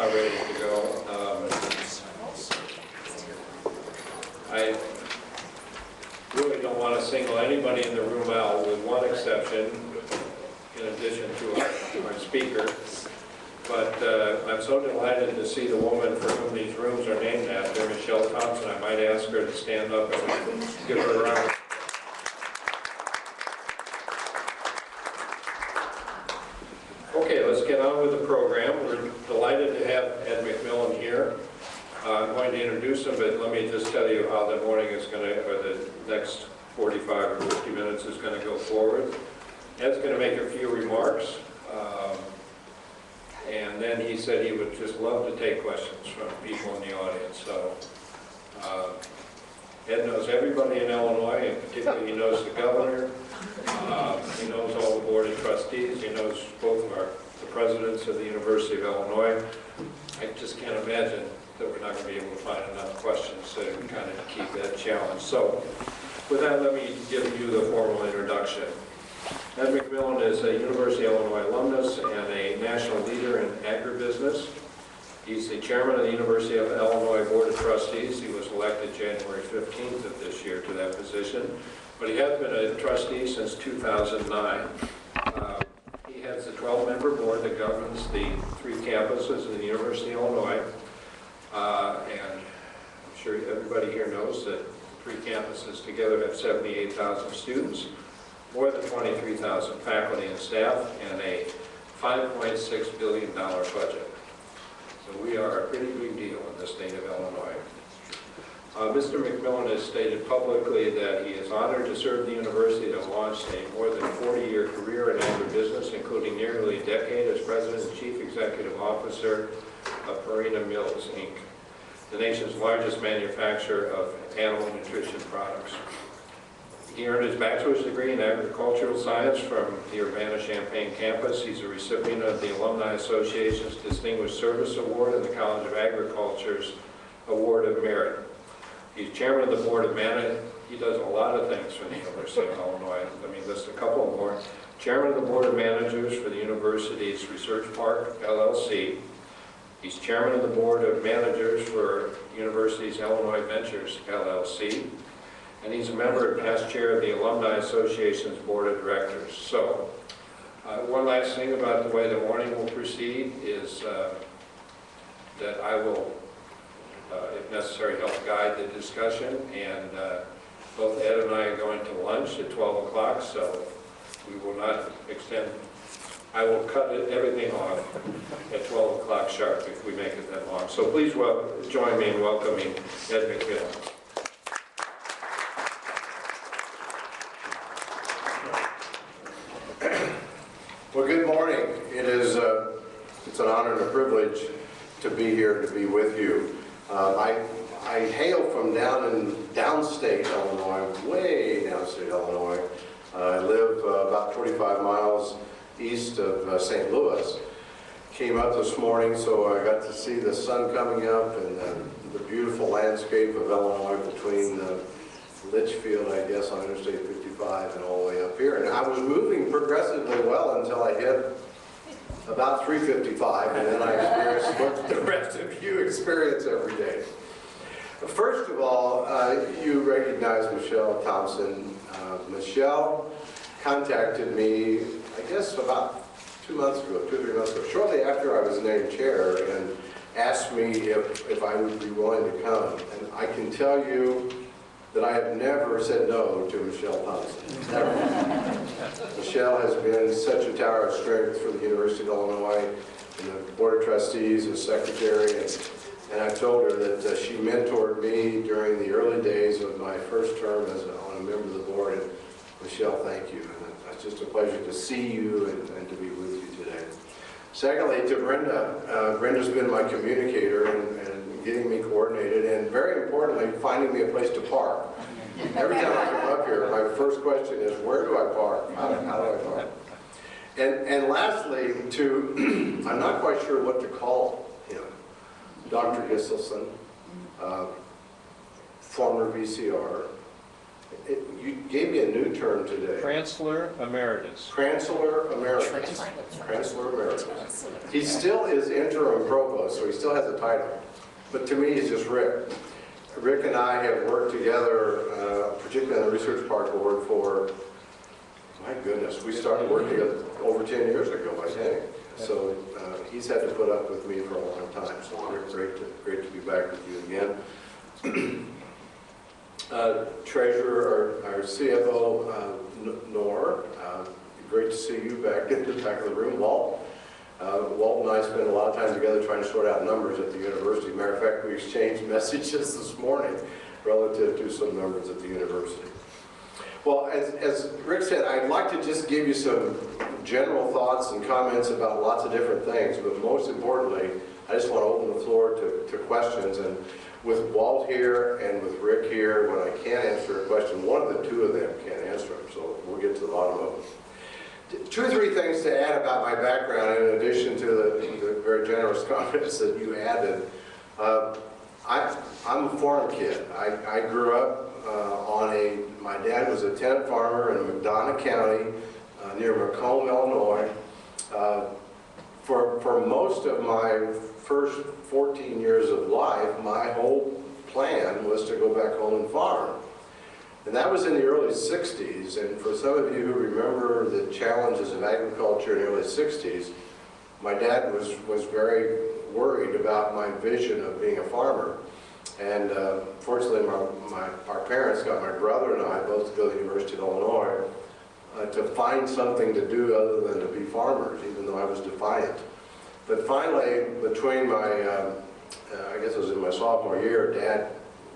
about ready to go. I really don't want to single anybody in the room out, with one exception, in addition to our speaker. But I'm so delighted to see the woman for whom these rooms are named after, Michelle Thompson. I might ask her to stand up and give her a round. Okay, let's get on with the program. We're delighted to have Ed McMillan here. I'm going to introduce him, but let me just tell you how the morning is going to, or the next 45 or 50 minutes is going to go forward. Ed's going to make a few remarks, and then he said he would just love to take questions from people in the audience. So Ed knows everybody in Illinois, and particularly he knows the governor. He knows all the Board of Trustees. He knows both of the presidents of the University of Illinois. I just can't imagine that we're not going to be able to find enough questions to kind of keep that challenge. So with that, let me give you the formal introduction. Ed McMillan is a University of Illinois alumnus and a national leader in agribusiness. He's the chairman of the University of Illinois Board of Trustees. He was elected January 15th of this year to that position, but he has been a trustee since 2009. He has the 12-member board that governs the 3 campuses of the University of Illinois. And I'm sure everybody here knows that 3 campuses together have 78,000 students, more than 23,000 faculty and staff, and a $5.6 billion budget. So we are a pretty big deal in the state of Illinois. Mr. McMillan has stated publicly that he is honored to serve the university that launched a more than 40-year career in agribusiness, including nearly a decade as president and chief executive officer of Purina Mills, Inc., the nation's largest manufacturer of animal nutrition products. He earned his bachelor's degree in agricultural science from the Urbana-Champaign campus. He's a recipient of the Alumni Association's Distinguished Service Award and the College of Agriculture's Award of Merit. He's chairman of the board of management. He does a lot of things for the University of Illinois. Let me list a couple more. Chairman of the board of managers for the university's Research Park, LLC. He's chairman of the board of managers for University's Illinois Ventures, LLC. And he's a member and past chair of the Alumni Association's board of directors. So, one last thing about the way the morning will proceed is that I will, if necessary, help guide the discussion. And both Ed and I are going to lunch at 12 o'clock, so we will not extend. I will cut everything off at 12 o'clock sharp if we make it that long. So please join me in welcoming Ed McMillan. Well, good morning. It's an honor and a privilege to be here, to be with you. I hail from downstate Illinois, way downstate Illinois. I live about 45 miles east of St. Louis. Came up this morning, so I got to see the sun coming up and the beautiful landscape of Illinois between Litchfield, I guess, on Interstate 55 and all the way up here. And I was moving progressively well until I hit about 355, and then I experienced what the rest of you experience every day. First of all, you recognize Michelle Thompson. Michelle contacted me, I guess about 2 or 3 months ago, shortly after I was named chair, and asked me if I would be willing to come. And I can tell you that I have never said no to Michelle Thompson, never. Michelle has been such a tower of strength for the University of Illinois and the Board of Trustees as secretary, and I told her that she mentored me during the early days of my first term on a member of the board. And Michelle, thank you. And it's just a pleasure to see you and to be with you today. Secondly, to Brenda. Brenda's been my communicator and getting me coordinated, and very importantly, finding me a place to park. Every time I come up here, my first question is, where do I park? How do I park? And lastly, I'm not quite sure what to call him, Dr. Gisselson, former VCR, You gave me a new term today. Chancellor Emeritus. Chancellor Emeritus. Chancellor Emeritus. He still is interim provost, so he still has a title. But to me, he's just Rick. Rick and I have worked together, particularly on the Research Park Board for, my goodness, we started working together over 10 years ago, I think. So he's had to put up with me for a long time. So Rick, great to be back with you again. Treasurer, our CFO, Nor, great to see you back in the back of the room. Walt. Walt and I spent a lot of time together trying to sort out numbers at the university. Matter of fact, we exchanged messages this morning relative to some numbers at the university. Well, as Rick said, I'd like to just give you some general thoughts and comments about lots of different things, but most importantly, I just want to open the floor to questions. And with Walt here and with Rick here, when I can't answer a question, one of the two of them can't answer them, so we'll get to the bottom of them. 2 or 3 things to add about my background, in addition to the very generous comments that you added. I'm a farm kid. I grew up my dad was a tenant farmer in McDonough County, near Macomb, Illinois. For most of my first 14 years of life, my whole plan was to go back home and farm. And that was in the early 60s, and for some of you who remember the challenges of agriculture in the early 60s, my dad was very worried about my vision of being a farmer. And fortunately, our parents got my brother and I both to go to the University of Illinois to find something to do other than to be farmers, even though I was defiant. But finally, between my, I guess it was in my sophomore year, Dad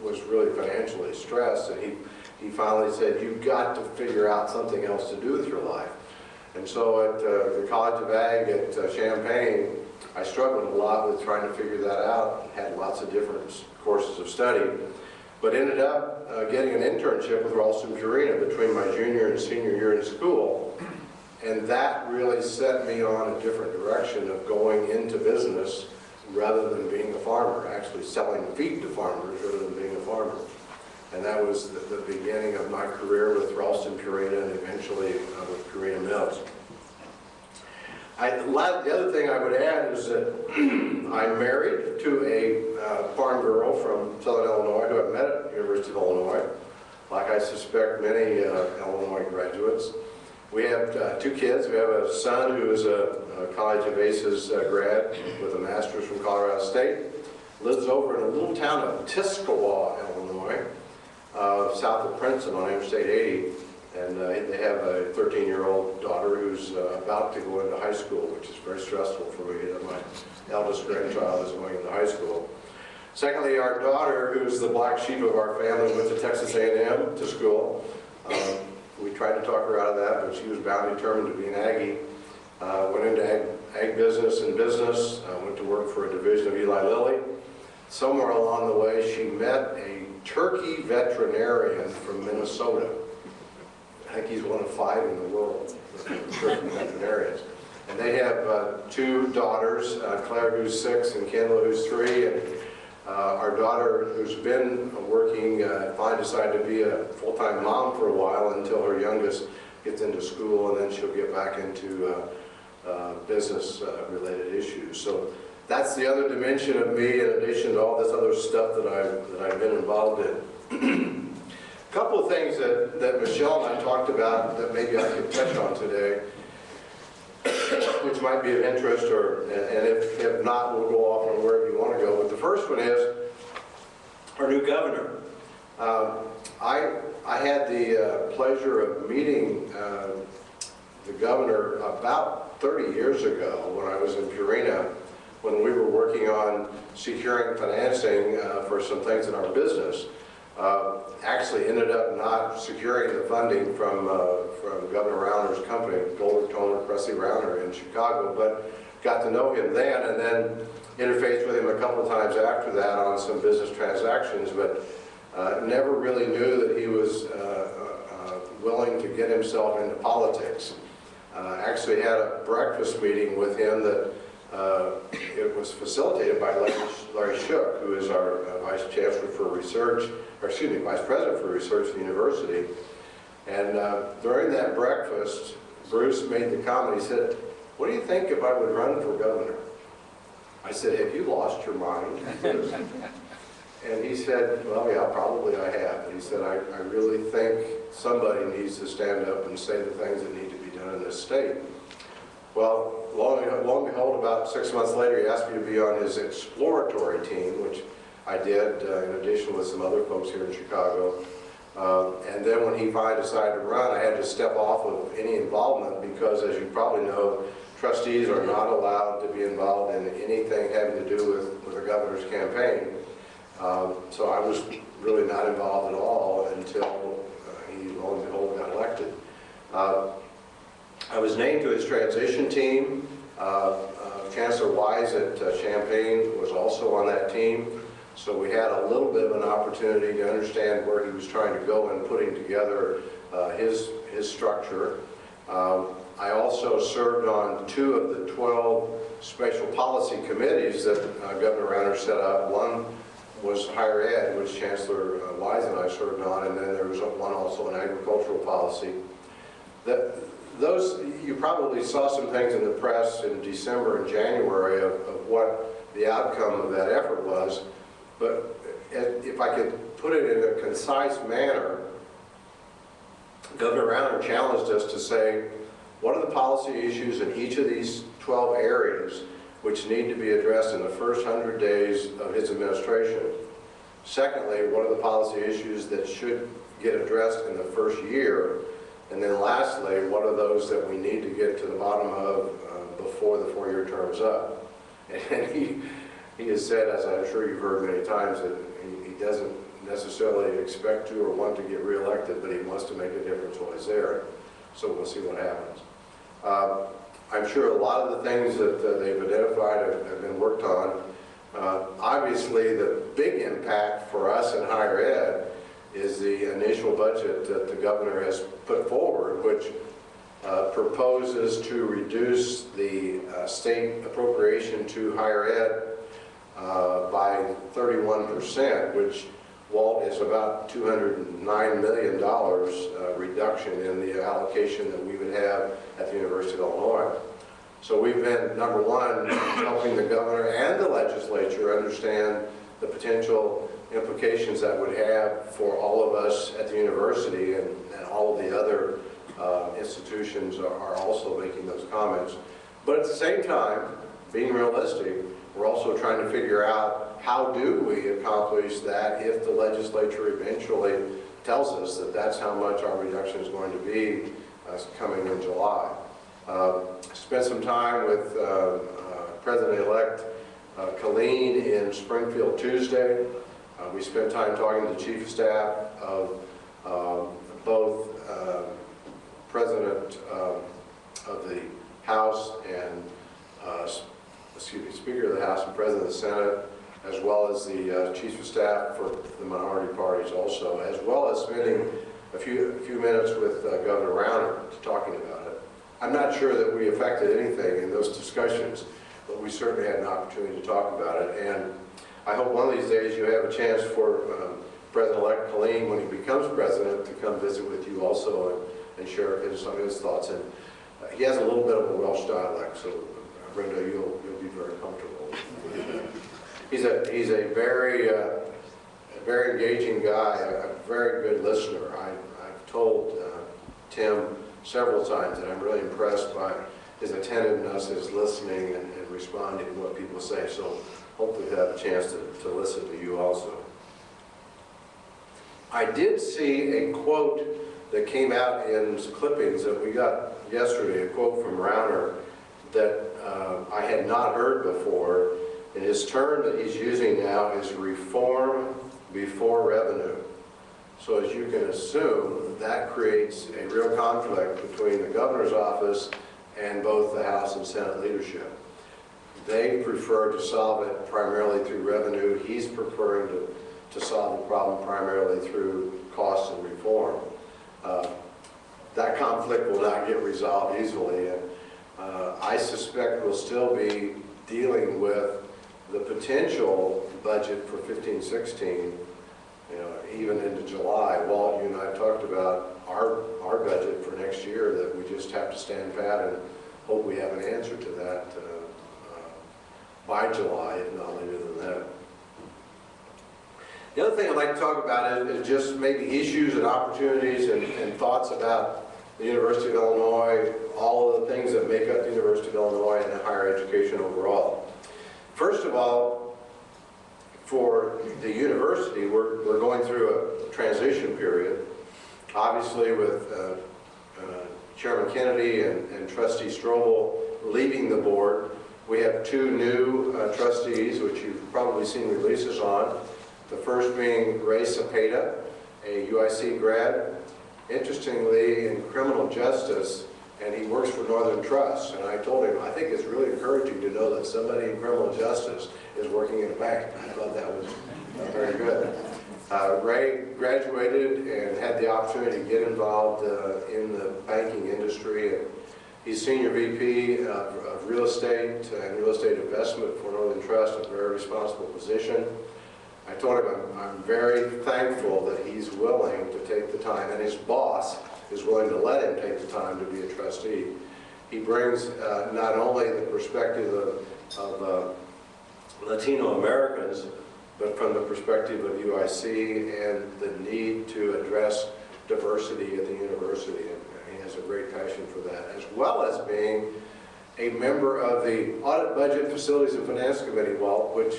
was really financially stressed, and he finally said, "You've got to figure out something else to do with your life." And so at the College of Ag at Champaign, I struggled a lot with trying to figure that out, had lots of different courses of study, but ended up getting an internship with Ralston Purina between my junior and senior year in school. And that really set me on a different direction of going into business rather than being a farmer, actually selling feed to farmers rather than being a farmer. And that was the beginning of my career with Ralston Purina and eventually with Purina Mills. The other thing I would add is that I'm married to a farm girl from Southern Illinois who I met at the University of Illinois, like I suspect many Illinois graduates. We have 2 kids. We have a son who is a College of Aces grad with a master's from Colorado State, lives over in a little town of Tiscawa, Illinois, south of Princeton on Interstate 80. And they have a 13-year-old daughter who's about to go into high school, which is very stressful for me that my eldest grandchild is going into high school. Secondly, our daughter, who's the black sheep of our family, went to Texas A&M to school. We tried to talk her out of that, but she was bound and determined to be an Aggie. Went into ag business and business, went to work for a division of Eli Lilly. Somewhere along the way, she met a turkey veterinarian from Minnesota. I think he's one of 5 in the world, turkey veterinarians. And they have 2 daughters, Claire who's 6 and Kendall who's 3. And our daughter, who's been working, finally decided to be a full-time mom for a while until her youngest gets into school, and then she'll get back into business-related issues. So that's the other dimension of me, in addition to all this other stuff that I've been involved in. A couple of things that Michelle and I talked about that maybe I could touch on today, which might be of interest, and if not, we'll go off on wherever you want to go. But the first one is our new governor. I had the pleasure of meeting the governor about 30 years ago when I was in Purina, when we were working on securing financing for some things in our business. Actually ended up not securing the funding from Governor Rauner's company, Golder, Toner, Cressy Rauner in Chicago, but got to know him then, and then interfaced with him a couple of times after that on some business transactions, but never really knew that he was willing to get himself into politics. Actually had a breakfast meeting with him that it was facilitated by Larry Shook, who is our Vice Chancellor for Research or excuse me, Vice President for Research at the university. And during that breakfast, Bruce made the comment, he said, "What do you think if I would run for governor?" I said, "Have you lost your mind?" And he said, "Well, yeah, probably I have." And he said, I really think somebody needs to stand up and say the things that need to be done in this state." Well, long and behold, about 6 months later, he asked me to be on his exploratory team, which I did in addition with some other folks here in Chicago. And then when he finally decided to run, I had to step off of any involvement because, as you probably know, trustees are not allowed to be involved in anything having to do with the governor's campaign. So I was really not involved at all until he, lo and behold, got elected. I was named to his transition team. Chancellor Wise at Champaign was also on that team. So we had a little bit of an opportunity to understand where he was trying to go in putting together his structure. I also served on 2 of the 12 special policy committees that Governor Rauner set up. One was higher ed, which Chancellor Wise and I served on, and then there was one also on agricultural policy. You probably saw some things in the press in December and January of what the outcome of that effort was. But if I could put it in a concise manner, Governor Rauner challenged us to say, what are the policy issues in each of these 12 areas which need to be addressed in the first 100 days of his administration? Secondly, what are the policy issues that should get addressed in the first year? And then lastly, what are those that we need to get to the bottom of before the 4-year term is up? And he has said, as I'm sure you've heard many times, that he doesn't necessarily expect to or want to get reelected, but he wants to make a difference while he's there. So we'll see what happens. I'm sure a lot of the things that they've identified have been worked on. Obviously, the big impact for us in higher ed is the initial budget that the governor has put forward, which proposes to reduce the state appropriation to higher ed by 31%, which, Walt, is about $209 million reduction in the allocation that we would have at the University of Illinois. So we've been, number one, helping the governor and the legislature understand the potential implications that would have for all of us at the university, and all of the other institutions are also making those comments. But at the same time, being realistic, we're also trying to figure out how do we accomplish that if the legislature eventually tells us that that's how much our reduction is going to be coming in July. Spent some time with President-elect Colleen in Springfield Tuesday. We spent time talking to the Chief of Staff of both President of the House and Speaker of the House and President of the Senate, as well as the Chief of Staff for the minority parties also, as well as spending a few minutes with Governor Rauner talking about it. I'm not sure that we affected anything in those discussions, but we certainly had an opportunity to talk about it. And I hope one of these days you have a chance for President-elect Colleen, when he becomes president, to come visit with you also and share some of his thoughts. And he has a little bit of a Welsh dialect, so Brenda, you'll be very comfortable. He's a very engaging guy, a very good listener. I've told Tim several times that I'm really impressed by his attentiveness, his listening, and responding to what people say. So hopefully he'll have a chance to listen to you also. I did see a quote that came out in some clippings that we got yesterday, a quote from Rauner that I had not heard before. And his term that he's using now is reform before revenue. So as you can assume, that creates a real conflict between the governor's office and both the House and Senate leadership. They prefer to solve it primarily through revenue. He's preferring to solve the problem primarily through costs and reform. That conflict will not get resolved easily, and I suspect we'll still be dealing with the potential budget for 15-16 even into July. Walt, you and I talked about our budget for next year, that we just have to stand pat and hope we have an answer to that by July, if not later than that. The other thing I'd like to talk about is just maybe issues and opportunities and thoughts about the University of Illinois, all of the things that make up the University of Illinois and higher education overall. First of all, for the university, we're going through a transition period. Obviously, with Chairman Kennedy and Trustee Strobel leaving the board, we have two new trustees, which you've probably seen releases on. The first being Ray Cepeda, a UIC grad, interestingly in criminal justice, and he works for Northern Trust. And I told him, I think it's really encouraging to know that somebody in criminal justice is working in a bank. I thought that was very good. Ray graduated and had the opportunity to get involved in the banking industry. And he's Senior VP of Real Estate and Real Estate Investment for Northern Trust, a very responsible position. I told him I'm very thankful that he's willing to take the time, and his boss is willing to let him take the time to be a trustee. He brings not only the perspective of Latino Americans, but from the perspective of UIC and the need to address diversity at the university. And he has a great passion for that, as well as being a member of the Audit, Budget, Facilities, and Finance Committee, Walt, which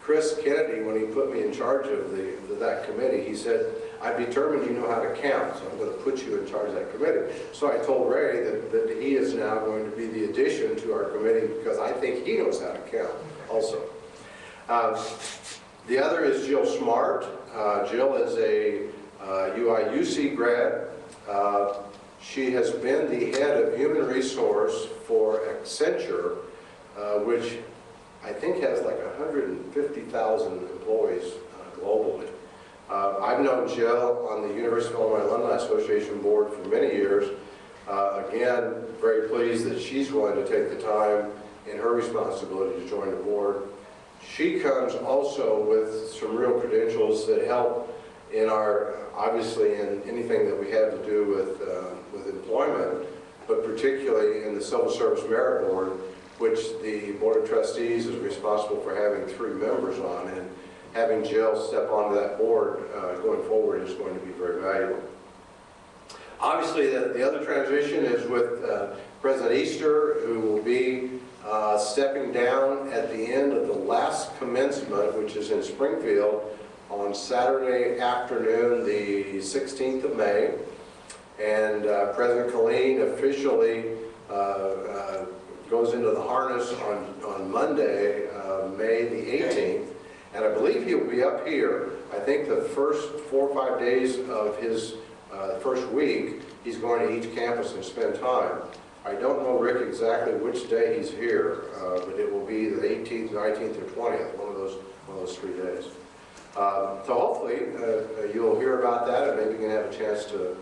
Chris Kennedy, when he put me in charge of that committee, he said, I've determined you know how to count, so I'm going to put you in charge of that committee. So I told Ray that he is now going to be the addition to our committee, because I think he knows how to count also. The other is Jill Smart. Jill is a UIUC grad. She has been the head of human resource for Accenture, which I think has like 150,000 employees globally. I've known Jill on the University of Illinois Alumni Association board for many years. Again, very pleased that she's willing to take the time in her responsibility to join the board. She comes also with some real credentials that help in our, obviously in anything that we have to do with employment, but particularly in the Civil Service Merit Board, which the Board of Trustees is responsible for having 3 members on, and having Jill step onto that board going forward is going to be very valuable. Obviously, the other transition is with President Easter, who will be stepping down at the end of the last commencement, which is in Springfield, on Saturday afternoon, the 16th of May. And President Colleen officially goes into the harness on Monday, May the 18th, and I believe he'll be up here. I think the first 4 or 5 days of his first week, he's going to each campus and spend time. I don't know, Rick, exactly which day he's here, but it will be the 18th, 19th, or 20th, one of those 3 days. So hopefully you'll hear about that, and maybe you can have a chance to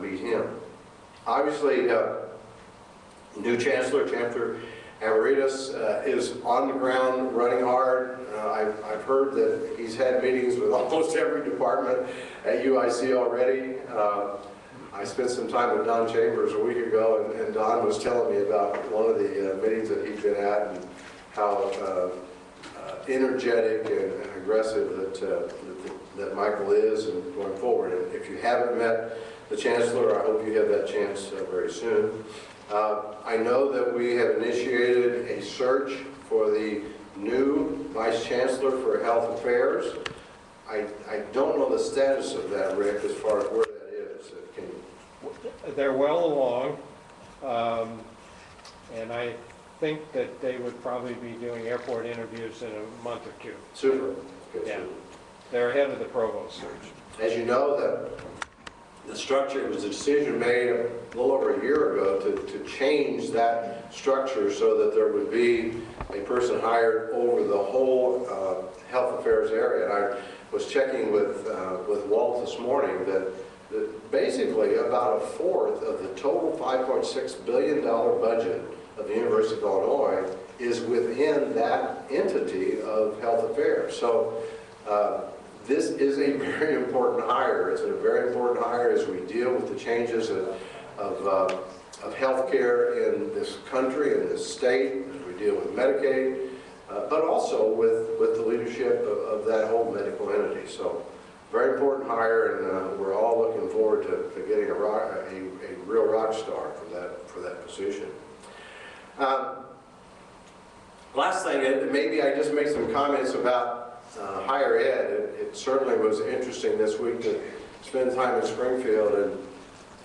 meet him. Obviously, new Chancellor Amaritas is on the ground, running hard. I've heard that he's had meetings with almost every department at UIC already. I spent some time with Don Chambers a week ago, and Don was telling me about one of the meetings that he's been at, and how energetic and aggressive that Michael is and going forward. And if you haven't met the Chancellor, I hope you have that chance very soon. I know that we have initiated a search for the new Vice Chancellor for Health Affairs. I don't know the status of that, Rick, as far as where that is. Can you... They're well along, and I think that they would probably be doing airport interviews in a month or 2. Super. Good. Yeah. They're ahead of the provost search. As you know, the structure, it was a decision made a little over a year ago to change that structure so that there would be a person hired over the whole health affairs area. And I was checking with Walt this morning that basically about 1/4 of the total $5.6 billion budget of the University of Illinois is within that entity of health affairs. So This is a very important hire. It's a very important hire as we deal with the changes of healthcare in this country, in this state, as we deal with Medicaid, but also with the leadership of that whole medical entity. So, very important hire, and we're all looking forward to getting a real rock star for that position. Last thing, maybe I just make some comments about higher ed. It certainly was interesting this week to spend time in Springfield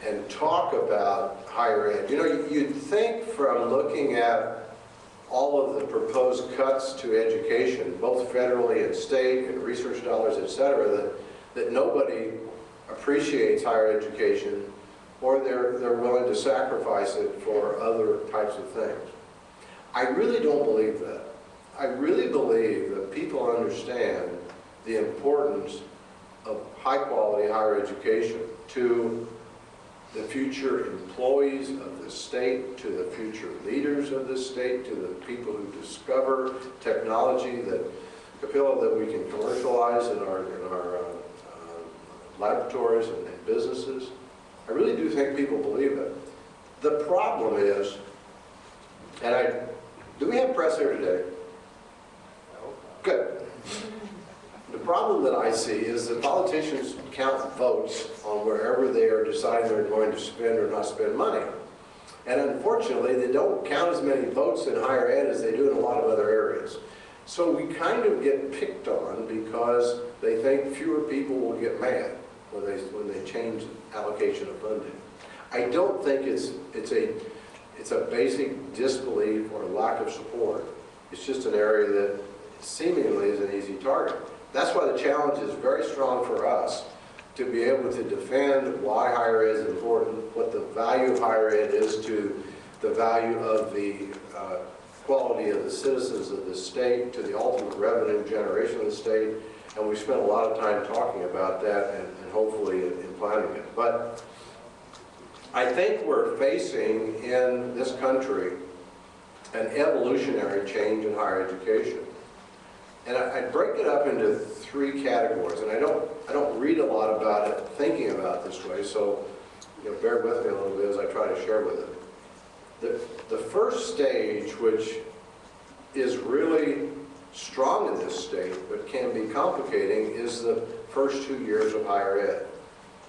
and talk about higher ed. You know, you'd think from looking at all of the proposed cuts to education, both federally and state, and research dollars, et cetera, that nobody appreciates higher education, or they're willing to sacrifice it for other types of things. I really don't believe that. I really believe that people understand the importance of high-quality higher education to the future employees of the state, to the future leaders of the state, to the people who discover technology that we can commercialize in our laboratories and businesses. I really do think people believe it. The problem is, do we have press here today? Good. The problem that I see is that politicians count votes on wherever they are deciding they're going to spend or not spend money. And unfortunately, they don't count as many votes in higher ed as they do in a lot of other areas. So we kind of get picked on because they think fewer people will get mad when they change allocation of funding. I don't think it's a basic disbelief or lack of support. It's just an area that seemingly is an easy target. That's why the challenge is very strong for us to be able to defend why higher ed is important, what the value of higher ed is to the value of the quality of the citizens of the state, to the ultimate revenue generation of the state, and we spent a lot of time talking about that and hopefully in planning it. But I think we're facing in this country an evolutionary change in higher education. And I break it up into three categories, and I don't read a lot about it thinking about it this way, so bear with me a little bit as I try to share with it. The first stage, which is really strong in this state, but can be complicating, is the first 2 years of higher ed.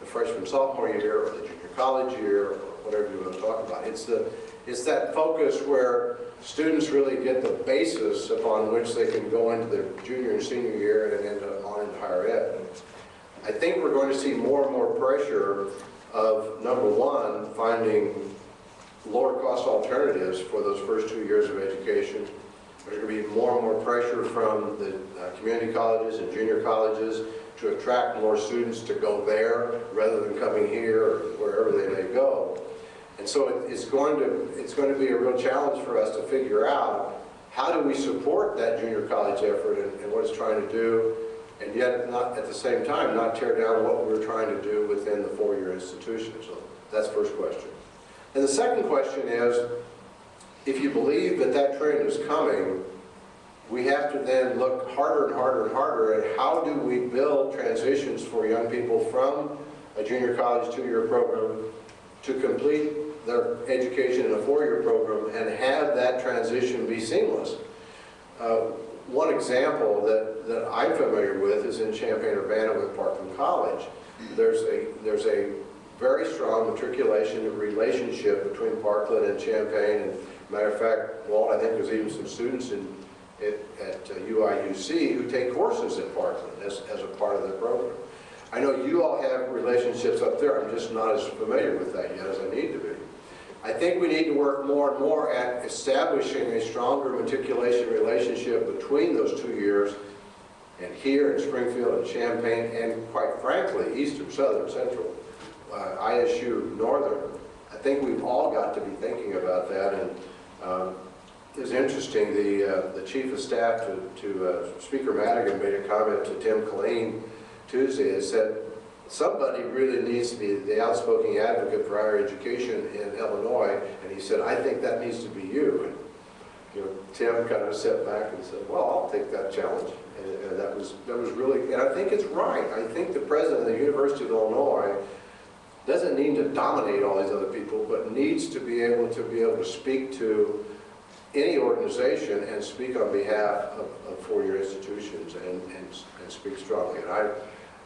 The freshman, sophomore year, or the junior college year, or whatever you want to talk about. It's that focus where students really get the basis upon which they can go into their junior and senior year and end up on into higher ed. I think we're going to see more and more pressure of, number one, finding lower cost alternatives for those first 2 years of education. There's going to be more and more pressure from the community colleges and junior colleges to attract more students to go there rather than coming here or wherever they may go. And so it's going to be a real challenge for us to figure out how do we support that junior college effort and what it's trying to do, and yet not at the same time not tear down what we're trying to do within the four-year institution. So that's the first question. And the second question is, if you believe that that trend is coming, we have to then look harder and harder and harder at how do we build transitions for young people from a junior college 2-year program to complete their education in a 4-year program and have that transition be seamless. One example that I'm familiar with is in Champaign-Urbana with Parkland College. There's a very strong matriculation relationship between Parkland and Champaign. And matter of fact, Walt, I think there's even some students at UIUC who take courses at Parkland as a part of their program. I know you all have relationships up there. I'm just not as familiar with that yet as I need to be. I think we need to work more and more at establishing a stronger matriculation relationship between those 2 years, and here in Springfield and Champaign, and quite frankly, Eastern, Southern, Central, ISU, Northern. I think we've all got to be thinking about that. And it's interesting, the Chief of Staff to Speaker Madigan made a comment to Tim Killeen Tuesday and said, somebody really needs to be the outspoken advocate for higher education in Illinois, and he said, I think that needs to be you. Tim kind of sat back and said, well, I'll take that challenge. And that was really, and I think it's right. I think the president of the University of Illinois doesn't need to dominate all these other people, but needs to be able to speak to any organization and speak on behalf of four-year institutions and speak strongly. And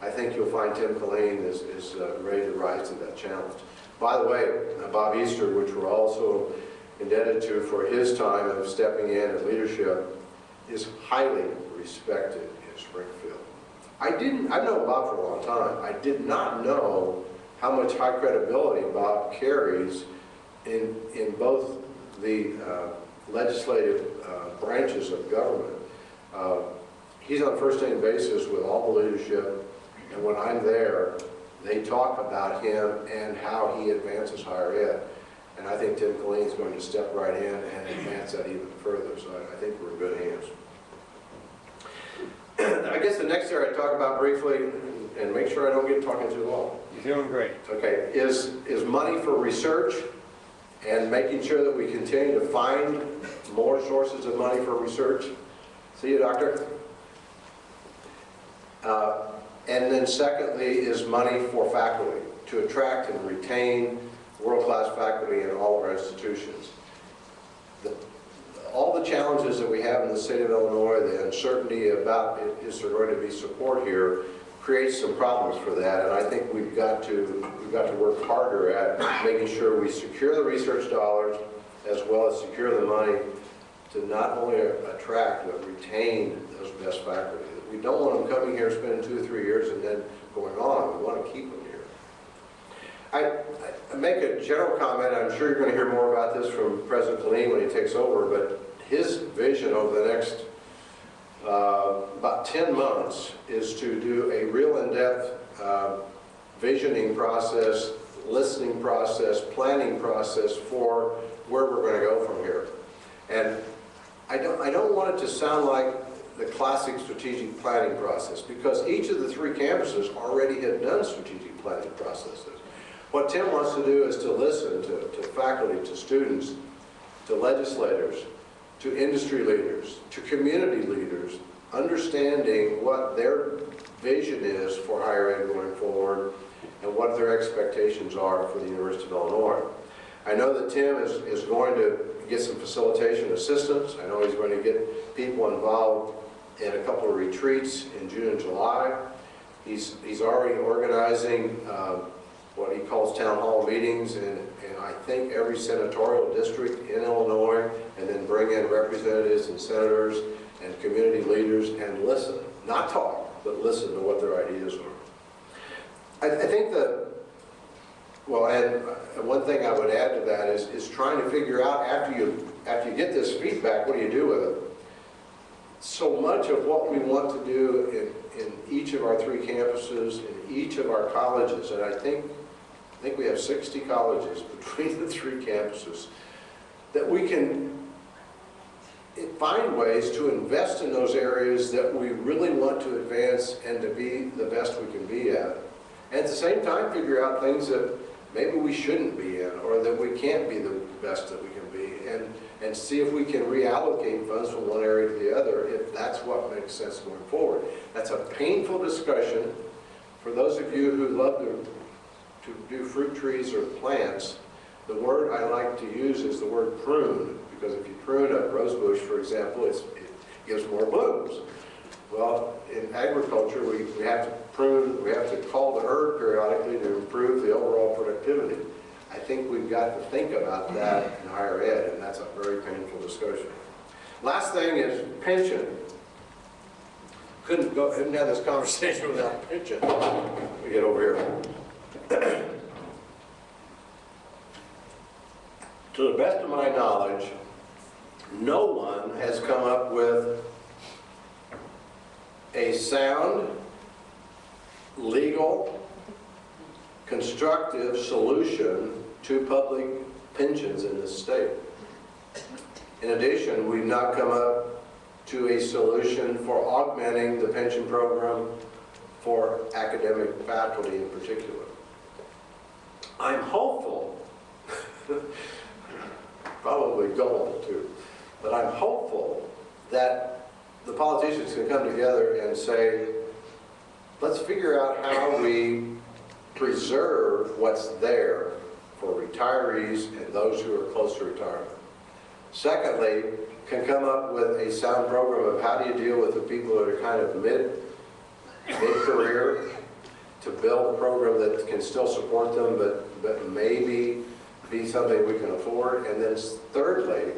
I think you'll find Tim Killeen is ready to rise to that challenge. By the way, Bob Easter, which we're also indebted to for his time of stepping in and leadership, is highly respected in Springfield. I've known Bob for a long time. I did not know how much high credibility Bob carries in both the legislative branches of government. He's on first-name basis with all the leadership, and when I'm there, they talk about him and how he advances higher ed. And I think Tim Killeen is going to step right in and advance that even further, so I think we're in good hands. I guess the next area I talk about briefly, and make sure I don't get talking too long. You're doing great. Okay, is money for research and making sure that we continue to find more sources of money for research. See you, doctor. And then secondly is money for faculty, to attract and retain world-class faculty in all of our institutions. All the challenges that we have in the state of Illinois, the uncertainty about is there going to be support here, creates some problems for that, and I think we've got to work harder at making sure we secure the research dollars as well as secure the money to not only attract but retain those best faculty. We don't want them coming here, spending 2 or 3 years, and then going on. We want to keep them here. I make a general comment. I'm sure you're going to hear more about this from President Killeen when he takes over, but his vision over the next about 10 months is to do a real in-depth visioning process, listening process, planning process for where we're going to go from here. And I don't want it to sound like the classic strategic planning process, because each of the 3 campuses already have done strategic planning processes. What Tim wants to do is to listen to faculty, to students, to legislators, to industry leaders, to community leaders, understanding what their vision is for higher ed going forward and what their expectations are for the University of Illinois. I know that Tim is going to get some facilitation assistance. I know he's going to get people involved in a couple of retreats in June and July. He's already organizing what he calls town hall meetings in I think every senatorial district in Illinois, and then bring in representatives and senators and community leaders and listen, not talk, but listen to what their ideas are. I think that, well, and one thing I would add to that is trying to figure out after you get this feedback, what do you do with it? So much of what we want to do in each of our 3 campuses, in each of our colleges, and I think we have 60 colleges between the 3 campuses, that we can find ways to invest in those areas that we really want to advance and to be the best we can be at. And at the same time, figure out things that maybe we shouldn't be in, or that we can't be the best that we can be, and see if we can reallocate funds from one area to the other, if that's what makes sense going forward. That's a painful discussion. For those of you who love to do fruit trees or plants, the word I like to use is the word prune, because if you prune a rose bush, for example, it gives more blooms. Well, in agriculture, we have to prune, we have to cull the herd periodically to improve the overall productivity. I think we've got to think about that in higher ed, and that's a very painful discussion. Last thing is pension. Couldn't have this conversation without pension. Let me get over here. To the best of my knowledge, no one has come up with a sound, legal, constructive solution to public pensions in this state. In addition, we've not come up to a solution for augmenting the pension program for academic faculty in particular. I'm hopeful, probably gullible too, But I'm hopeful that the politicians can come together and say, let's figure out how we preserve what's there for retirees and those who are close to retirement. Secondly, can come up with a sound program of how do you deal with the people that are kind of mid-career, to build a program that can still support them, but maybe be something we can afford. And then thirdly,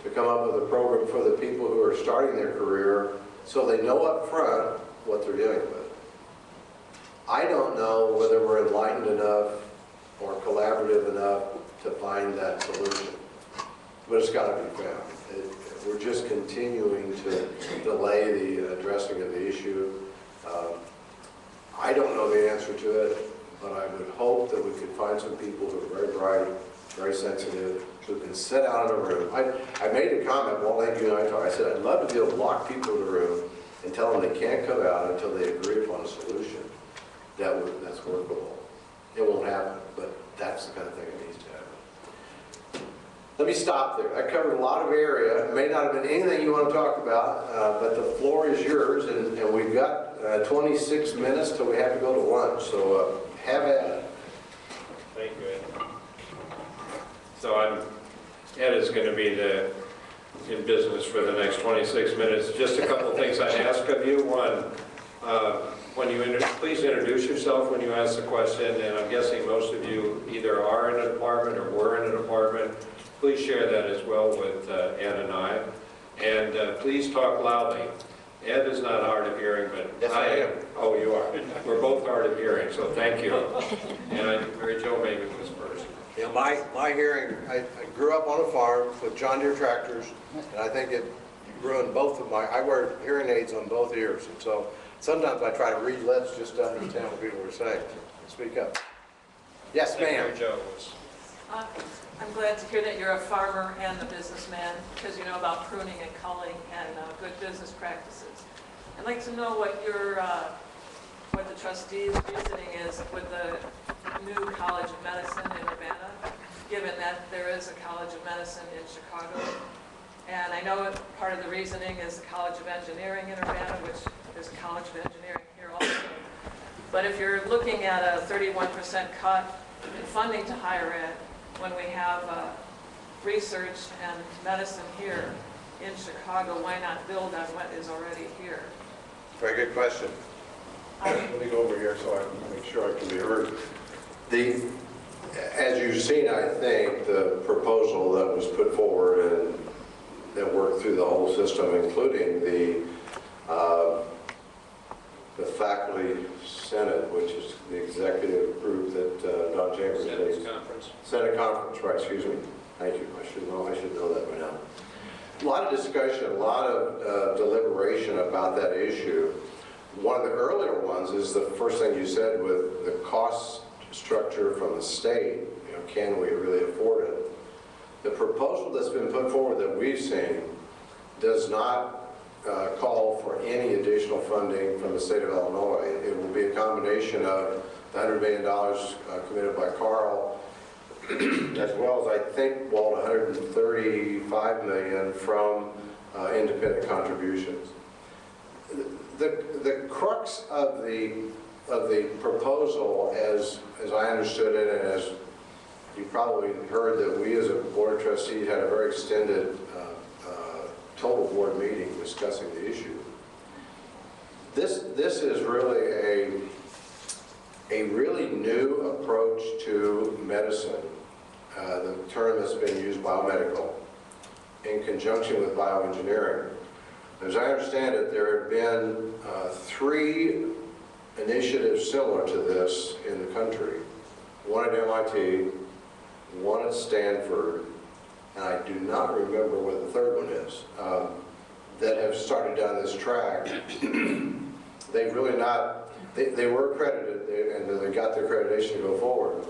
to come up with a program for the people who are starting their career so they know up front what they're dealing with. I don't know whether we're enlightened enough or collaborative enough to find that solution, but it's got to be found. We're just continuing to delay the addressing of the issue. I don't know the answer to it, but I would hope that we could find some people who are very bright, very sensitive, who can sit out in a room. I made a comment, Walt, you and I talked, I said, I'd love to be able to lock people in a room and tell them they can't come out until they agree upon a solution that's workable. It won't happen, but that's the kind of thing that needs to happen. Let me stop there. I covered a lot of area. It may not have been anything you want to talk about, but the floor is yours, and we've got 26 minutes till we have to go to lunch, so have at it. Thank you, Ed. So Ed is going to be in business for the next 26 minutes. Just a couple of things I ask of you. One, please introduce yourself when you ask the question, and I'm guessing most of you either are in a department or were in a department. Please share that as well with Ed and I. And please talk loudly. Ed is not hard of hearing, but yes, I am. Oh, you are. We're both hard of hearing, so thank you. And Mary Jo maybe was first. Yeah, my hearing, I grew up on a farm with John Deere tractors, and I think it ruined both of I wear hearing aids on both ears, and so sometimes I try to read lips just to understand what people are saying. Speak up. Yes, ma'am. Mary Jo was. I'm glad to hear that you're a farmer and a businessman, because you know about pruning and culling and good business practices. I'd like to know what the trustees' reasoning is with the new College of Medicine in Urbana, given that there is a College of Medicine in Chicago. And I know part of the reasoning is the College of Engineering in Urbana, which there's a College of Engineering here also. But if you're looking at a 31% cut in funding to higher ed, when we have research and medicine here in Chicago, why not build on what is already here? Very good question. Let me go over here so I can make sure I can be heard. As you've seen, I think, the proposal that was put forward and that worked through the whole system, including the faculty senate, which is the executive group that Don Chambers leads. Senate conference, right, excuse me. Thank you. I should know that by now. A lot of discussion, a lot of deliberation about that issue. One of the earlier ones is the first thing you said with the cost structure from the state. You know, can we really afford it? The proposal that's been put forward that we've seen does not call for any additional funding from the state of Illinois. It will be a combination of the $100 million committed by Carl, as well as, I think, Walt, $135 million from independent contributions. The crux of the proposal, as I understood it, and as you probably heard, that we as a Board of Trustees had a very extended total board meeting discussing the issue. This is really a really new approach to medicine. The term that's been used, biomedical, in conjunction with bioengineering. As I understand it, there have been 3 initiatives similar to this in the country. One at MIT, one at Stanford, and I do not remember what the third one is, that have started down this track. They've really not, they were accredited, and they got their accreditation to go forward,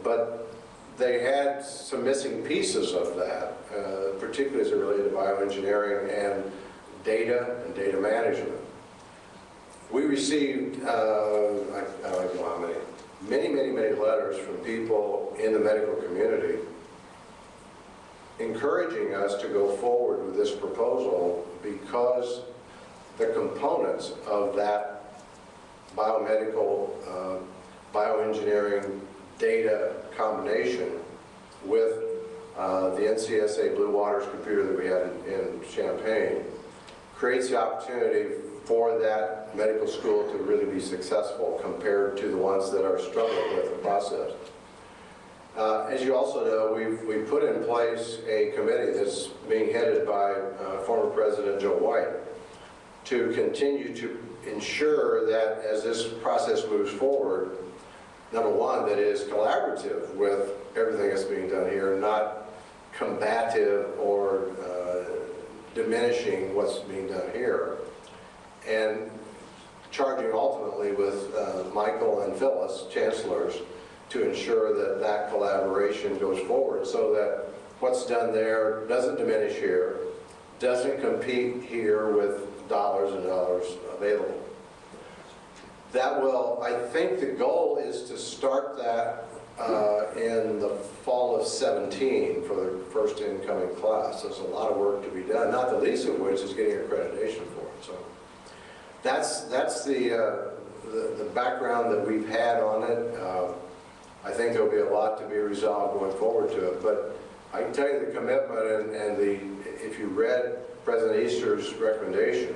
but they had some missing pieces of that, particularly as it related to bioengineering and data management. We received, I don't know how many letters from people in the medical community encouraging us to go forward with this proposal because the components of that biomedical, bioengineering data combination with the NCSA Blue Waters computer that we had in Champaign creates the opportunity for that medical school to really be successful compared to the ones that are struggling with the process. As you also know, we've put in place a committee that's being headed by former President Joe White to continue to ensure that as this process moves forward, number one, that it is collaborative with everything that's being done here, not combative or diminishing what's being done here, and charging ultimately with Michael and Phyllis, chancellors, to ensure that that collaboration goes forward so that what's done there doesn't diminish here, doesn't compete here with dollars and dollars available. That will, I think the goal is to start that in the fall of 17 for the first incoming class. There's a lot of work to be done, not the least of which is getting accreditation for it. So that's the background that we've had on it. I think there'll be a lot to be resolved going forward to it, but I can tell you the commitment and if you read President Easter's recommendation,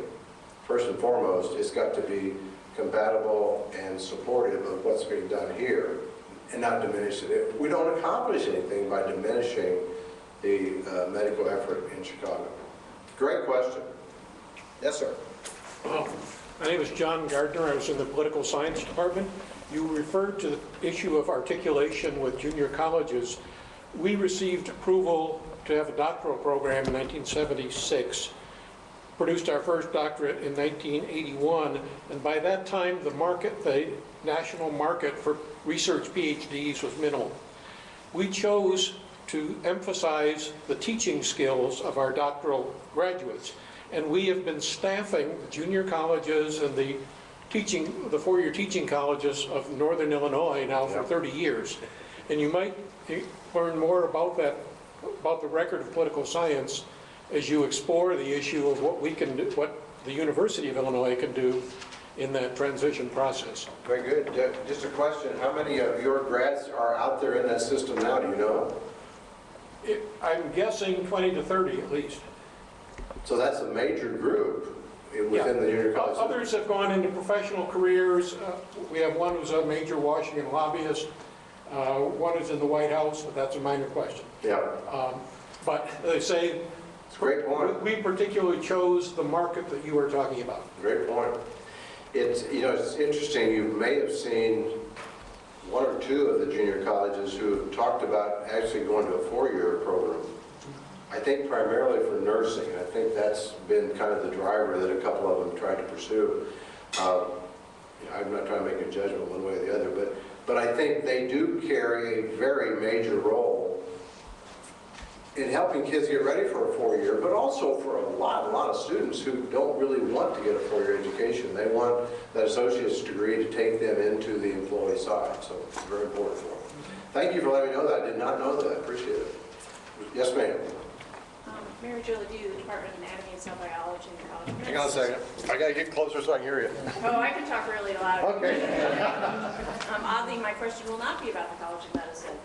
first and foremost, it's got to be compatible and supportive of what's being done here and not diminish it. We don't accomplish anything by diminishing the medical effort in Chicago. Great question. Yes, sir. My name is John Gardner. I was in the political science department. You referred to the issue of articulation with junior colleges. We received approval to have a doctoral program in 1976, produced our first doctorate in 1981, and by that time the national market for research PhDs was minimal. We chose to emphasize the teaching skills of our doctoral graduates, and we have been staffing the junior colleges and the four-year teaching colleges of Northern Illinois now for 30 years. And you might learn more about that, about the record of political science as you explore the issue of what we can do, what the University of Illinois can do in that transition process. Very good. Just a question, how many of your grads are out there in that system now, do you know? I'm guessing 20 to 30 at least. So that's a major group within the junior college system. Others have gone into professional careers. We have one who's a major Washington lobbyist. One is in the White House, but that's a minor question. Yeah. But they say, It's a great point. We particularly chose the market that you were talking about. Great point. It's interesting, you may have seen one or two of the junior colleges who have talked about actually going to a four-year program. I think primarily for nursing. I think that's been kind of the driver that a couple of them tried to pursue. I'm not trying to make a judgment one way or the other, but I think they do carry a very major role in helping kids get ready for a four-year, but also for a lot of students who don't really want to get a four-year education. They want that associate's degree to take them into the employee side, so it's very important for them. Thank you for letting me know that. I did not know that. Appreciate it. Yes, ma'am. Mary Jo Ledoux, the Department of Anatomy and Cell Biology in the College of Medicine. Hang on a second. I got to get closer so I can hear you. Oh, I can talk really loud. Okay. Oddly, my question will not be about the College of Medicine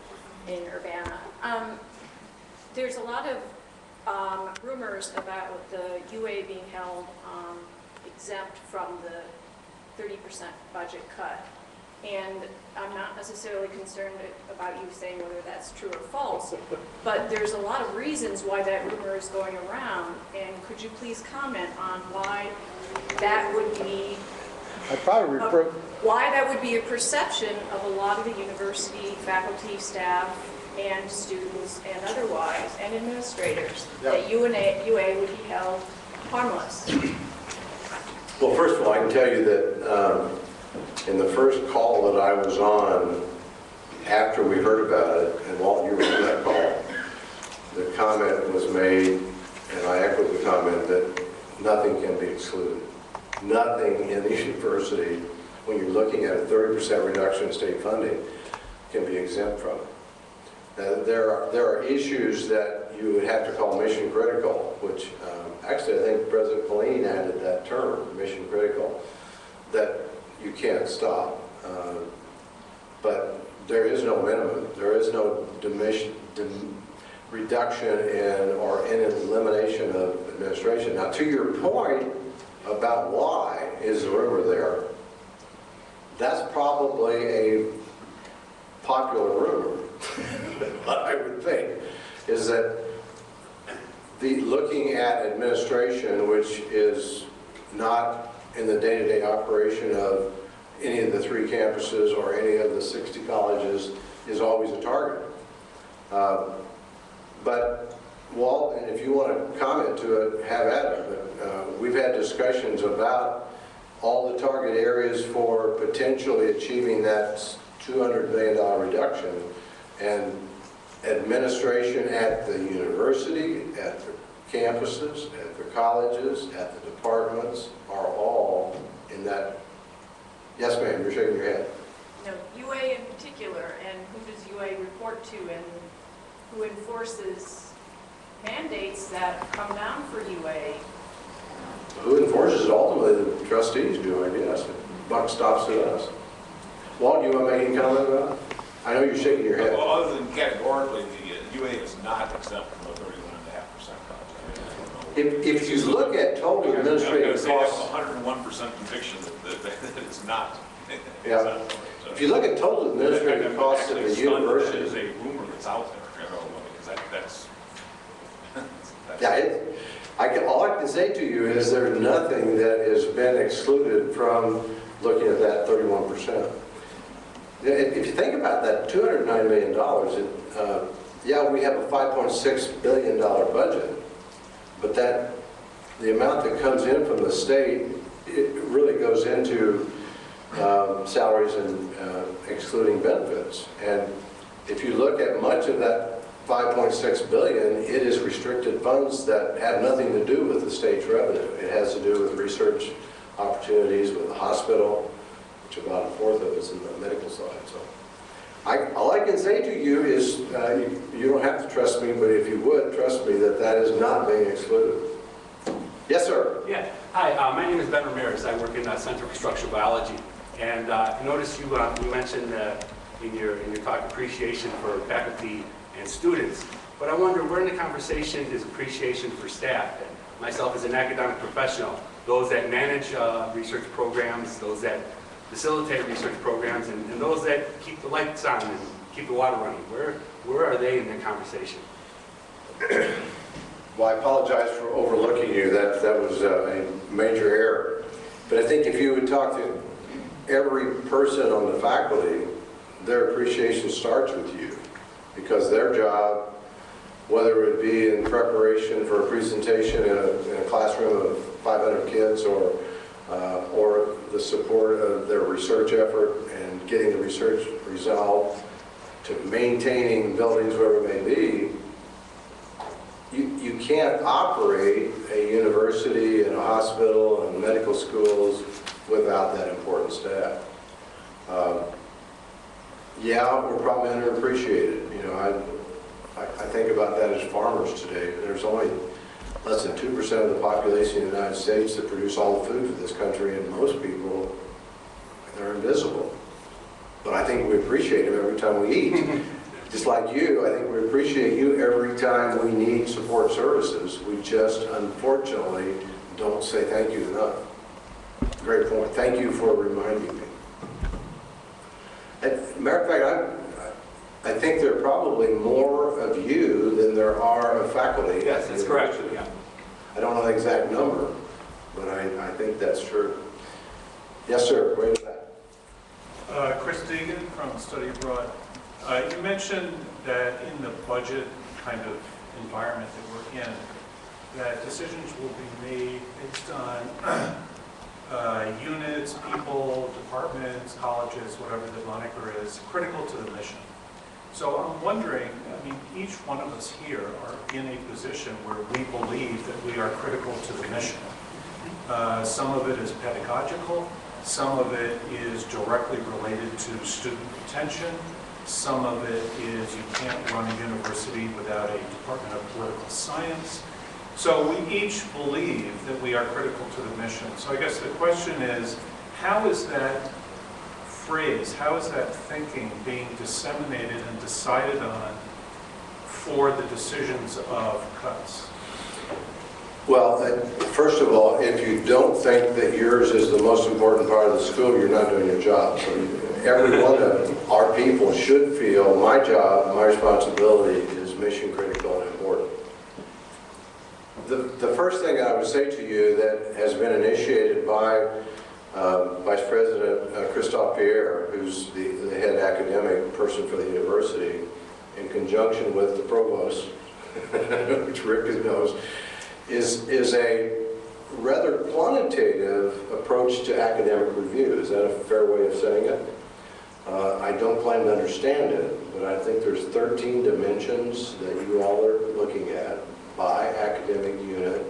in Urbana. There's a lot of rumors about the UA being held exempt from the 30% budget cut. And I'm not necessarily concerned about you saying whether that's true or false, but there's a lot of reasons why that rumor is going around. And could you please comment on why that would be why that would be a perception of a lot of the university faculty, staff, and students, and otherwise, and administrators, that UA would be held harmless? Well, first of all, I can tell you that in the first call that I was on after we heard about it, and Walt, you were on that call, the comment was made, and I echoed the comment, that nothing can be excluded. Nothing in the university, when you're looking at a 30% reduction in state funding, can be exempt from it. There are issues that you would have to call mission critical, which actually I think President Pauline added that term, mission critical, that you can't stop. But there is no minimum. There is no reduction in or in elimination of administration. Now, to your point about why is the rumor there, that's probably a popular rumor. What I would think is that looking at administration, which is not in the day-to-day operation of any of the 3 campuses or any of the 60 colleges, is always a target. But Walt, and if you want to comment to it, have at it. But we've had discussions about all the target areas for potentially achieving that $200 million reduction, and administration at the university, at the campuses, at the colleges, at the departments are all in that. Yes, ma'am, you're shaking your head. No, UA in particular, and who does UA report to, and who enforces mandates that come down for UA? Who enforces it? Ultimately, the trustees do, I guess. The buck stops at us. Walt, do you want to make any comment about it? I know you're shaking your head. Well, other than categorically, the UA is not exempt from the 31.5% project. If you look at total administrative costs, 101% conviction that it's not. yeah. exempt. So, If you look at total administrative costs of the That university, is a rumor that's out there, because that's yeah, all I can say to you is there's nothing that has been excluded from looking at that 31%. If you think about that, $209 million, yeah, we have a $5.6 billion budget, but the amount that comes in from the state, it really goes into salaries and excluding benefits. And if you look at much of that $5.6 billion, it is restricted funds that have nothing to do with the state's revenue. It has to do with research opportunities with the hospital, which about 1/4 of it is in the medical side. So all I can say to you is, you don't have to trust me, but if you would, trust me that that is not being excluded. Yes, sir. Yeah. Hi, my name is Ben Ramirez. I work in Center for Structural Biology. And I noticed you mentioned in your talk appreciation for faculty and students. But I wonder, where in the conversation is appreciation for staff? And myself as an academic professional, those that manage research programs, those that facilitate research programs, and those that keep the lights on and keep the water running. Where are they in the conversation? Well, I apologize for overlooking you. That was a major error. But I think if you would talk to every person on the faculty, their appreciation starts with you, because their job, whether it be in preparation for a presentation in a classroom of 500 kids, or the support of their research effort and getting the research resolved, to maintaining buildings wherever it may be, you can't operate a university and a hospital and medical schools without that important staff. Yeah, we're probably underappreciated. You know, I think about that as farmers today. There's only less than 2% of the population of the United States that produce all the food for this country, and most people, they're invisible. But I think we appreciate them every time we eat. Just like you, I think we appreciate you every time we need support services. We just, unfortunately, don't say thank you enough. Great point. Thank you for reminding me. Matter of fact, I think there are probably more of you than there are of faculty. Yes, that's correct. Yeah. I don't know the exact number, but I think that's true. Yes, sir. Wait a minute. Chris Deegan from Study Abroad. You mentioned that in the budget kind of environment that we're in, that decisions will be made based on units, people, departments, colleges, whatever the moniker is, critical to the mission. So I'm wondering, I mean, each one of us here are in a position where we believe that we are critical to the mission. Some of it is pedagogical, some of it is directly related to student retention, some of it is you can't run a university without a Department of Political of science. So we each believe that we are critical to the mission. So I guess the question is, how is that phrase, how is that thinking being disseminated and decided on for the decisions of cuts? Well, first of all, if you don't think that yours is the most important part of the school, you're not doing your job. So every one of our people should feel my job, my responsibility is mission critical and important. The first thing I would say to you that has been initiated by Vice President Christophe Pierre, who's the head academic person for the university, in conjunction with the provost, which Rick knows, is a rather quantitative approach to academic review. Is that a fair way of saying it? I don't claim to understand it, but I think there's 13 dimensions that you all are looking at by academic unit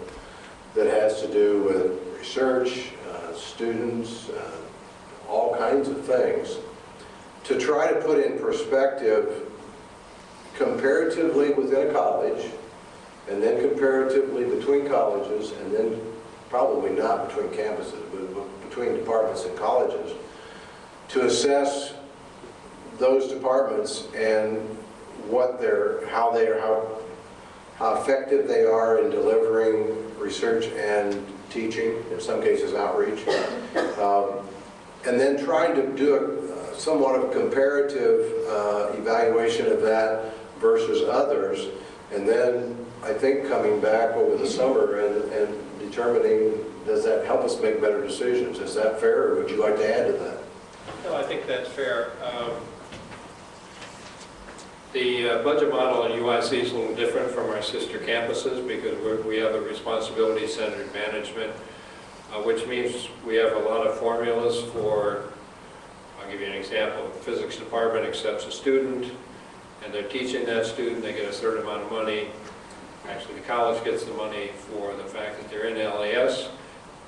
that has to do with research, students, all kinds of things, to try to put in perspective comparatively within a college, and then comparatively between colleges, and then probably not between campuses, but between departments and colleges, to assess those departments and how effective they are in delivering research and teaching, in some cases outreach, and then trying to do a somewhat of comparative evaluation of that versus others, and then I think coming back over the summer and determining, does that help us make better decisions? Is that fair, or would you like to add to that? No, I think that's fair. The budget model at UIC is a little different from our sister campuses because we have a responsibility-centered management, which means we have a lot of formulas for, I'll give you an example, the physics department accepts a student and they're teaching that student, they get a certain amount of money. Actually, the college gets the money for the fact that they're in LAS,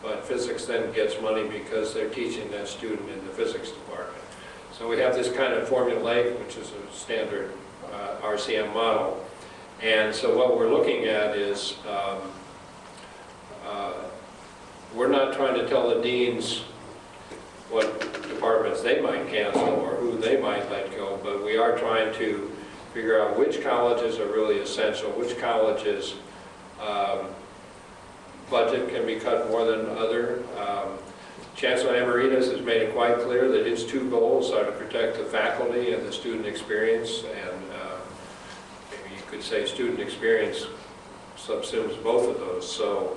but physics then gets money because they're teaching that student in the physics department. So we have this kind of formulaic, which is a standard RCM model. And so what we're looking at is, we're not trying to tell the deans what departments they might cancel or who they might let go, but we are trying to figure out which colleges are really essential, which colleges budget can be cut more than other. Chancellor Amaritas has made it quite clear that his two goals are to protect the faculty and the student experience, and maybe you could say student experience subsumes both of those. So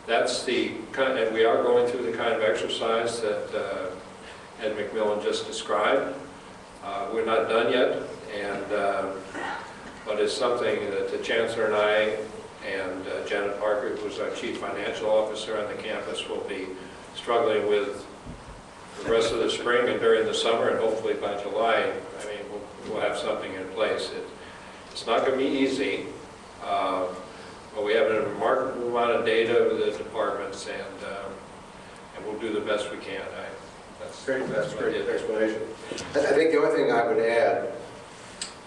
that's the kind, and we are going through the kind of exercise that Ed McMillan just described. We're not done yet, and but it's something that the Chancellor and I and Janet Parker, who's our Chief Financial Officer on the campus, will be struggling with the rest of the spring and during the summer, and hopefully by July, I mean, we'll have something in place. It's not going to be easy, but we have a remarkable amount of data with the departments, and we'll do the best we can. That's That's a great explanation. I think the only thing I would add,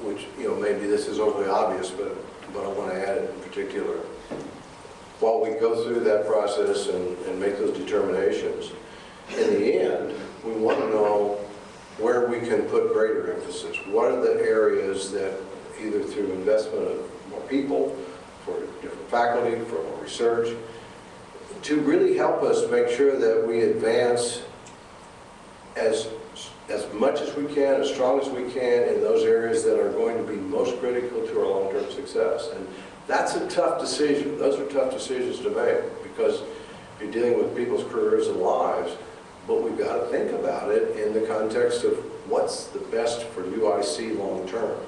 which, maybe this is overly obvious, but I want to add it in particular. While we go through that process and make those determinations, in the end, we want to know where we can put greater emphasis. What are the areas that, either through investment of more people, for different faculty, for more research, to really help us make sure that we advance as much as we can, as strong as we can in those areas that are going to be most critical to our long-term success. And that's a tough decision. Those are tough decisions to make because you're dealing with people's careers and lives, but we've got to think about it in the context of what's the best for UIC long-term.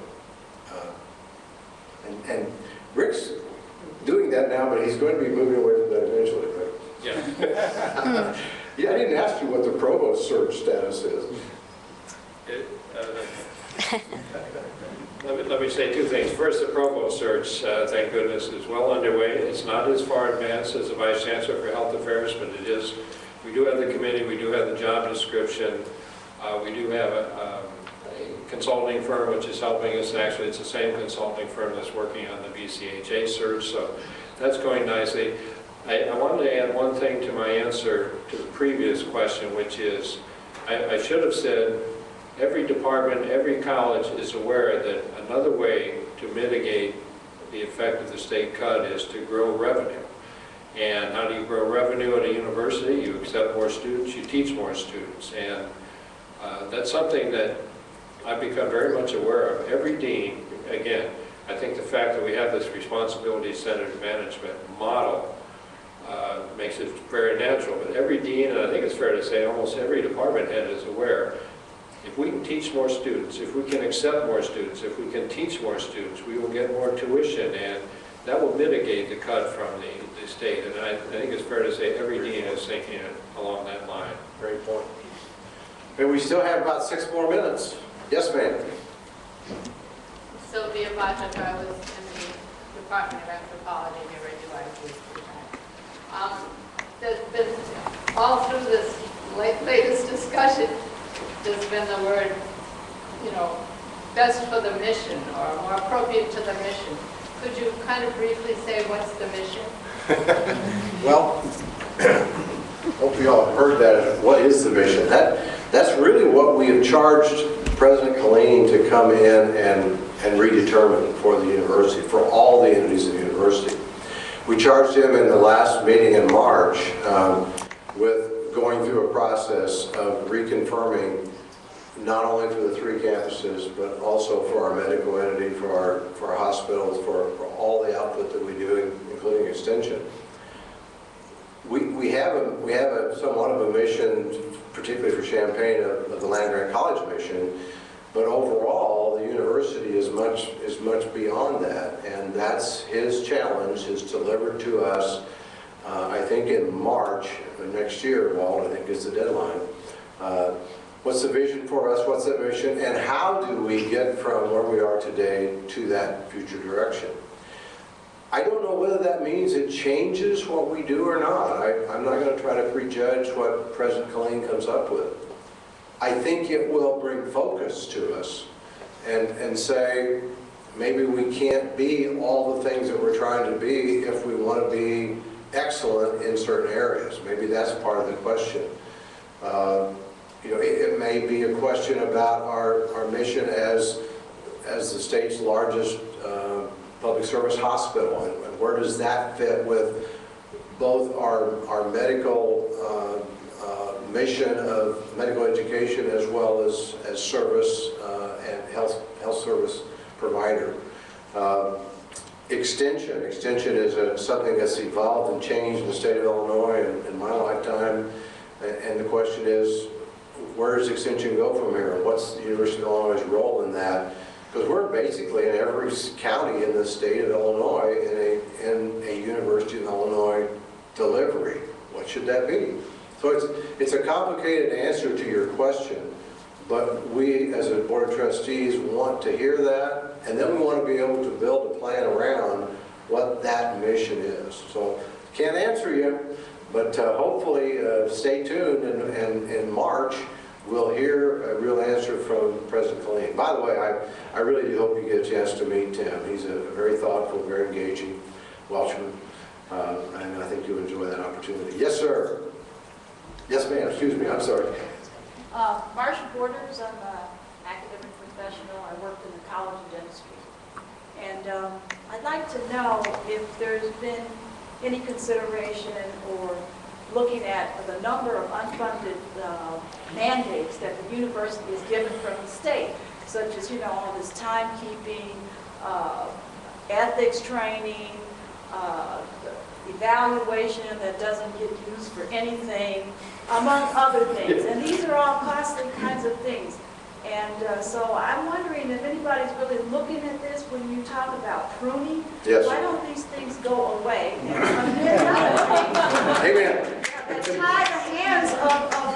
And Rick's doing that now, but he's going to be moving away from that eventually, right? Yeah. Yeah, I didn't ask you what the provost search status is. Let me say two things. First, the provost search, thank goodness, is well underway. It's not as far advanced as the Vice Chancellor for Health Affairs, but it is. We do have the committee, we do have the job description, we do have a consulting firm which is helping us. Actually, it's the same consulting firm that's working on the BCHA search, so that's going nicely. I wanted to add one thing to my answer to the previous question, which is, I should have said, every department, every college is aware that another way to mitigate the effect of the state cut is to grow revenue. And how do you grow revenue at a university? You accept more students, you teach more students. And that's something that I've become very much aware of. Every dean, again, I think the fact that we have this responsibility-centered management model makes it very natural. But every dean, and I think it's fair to say almost every department head is aware, if we can teach more students, if we can accept more students, if we can teach more students, we will get more tuition, and that will mitigate the cut from the state. And I think it's fair to say every dean is thinking it along that line. Great point. And we still have about 6 more minutes. Yes, ma'am. Sylvia Bajak, I was in the Department of Anthropology here at UIC SUAA. There's been, all through this latest discussion, there's been the word, you know, best for the mission or more appropriate to the mission. Could you kind of briefly say what's the mission? Well, hope you all have heard that. What is the mission? That's really what we have charged President Killeen to come in and redetermine for the university, for all the entities of the university. We charged him in the last meeting in March with going through a process of reconfirming not only for the 3 campuses, but also for our medical entity, for our hospitals, for all the output that we do, including extension. We have a somewhat of a mission, particularly for Champaign, of the land-grant college mission, but overall the university is much beyond that, and that's his challenge, is delivered to us. I think in March of next year, Walt, I think is the deadline. What's the vision for us? What's the mission? And how do we get from where we are today to that future direction? I don't know whether that means it changes what we do or not. I'm not going to try to prejudge what President Killeen comes up with. I think it will bring focus to us and say, maybe we can't be all the things that we're trying to be if we want to be excellent in certain areas. Maybe that's part of the question. You know, it may be a question about our mission as the state's largest public service hospital, and where does that fit with both our medical mission of medical education as well as service and health service provider. Extension is something that's evolved and changed in the state of Illinois in my lifetime, and the question is, where does extension go from here? What's the University of Illinois' role in that? Because we're basically in every county in the state of Illinois in a University of Illinois delivery. What should that be? So it's a complicated answer to your question, but we as a Board of Trustees want to hear that, and then we want to be able to build a plan around what that mission is. So can't answer you, but hopefully stay tuned, and in March we'll hear a real answer from President Killeen. By the way, I really do hope you get a chance to meet Tim. He's a very thoughtful, very engaging Welshman, and I think you'll enjoy that opportunity. Yes, sir. Yes, ma'am. Excuse me. I'm sorry. Marcia Borders, I'm an academic professional. I worked in the college of dentistry. And I'd like to know if there's been any consideration or looking at the number of unfunded mandates that the university is given from the state, such as, you know, all this timekeeping, ethics training, evaluation that doesn't get used for anything, among other things. And these are all costly kinds of things. And so I'm wondering if anybody's really looking at this when you talk about pruning. Yes. Why don't these things go away? And there's other things Amen. that tie the hands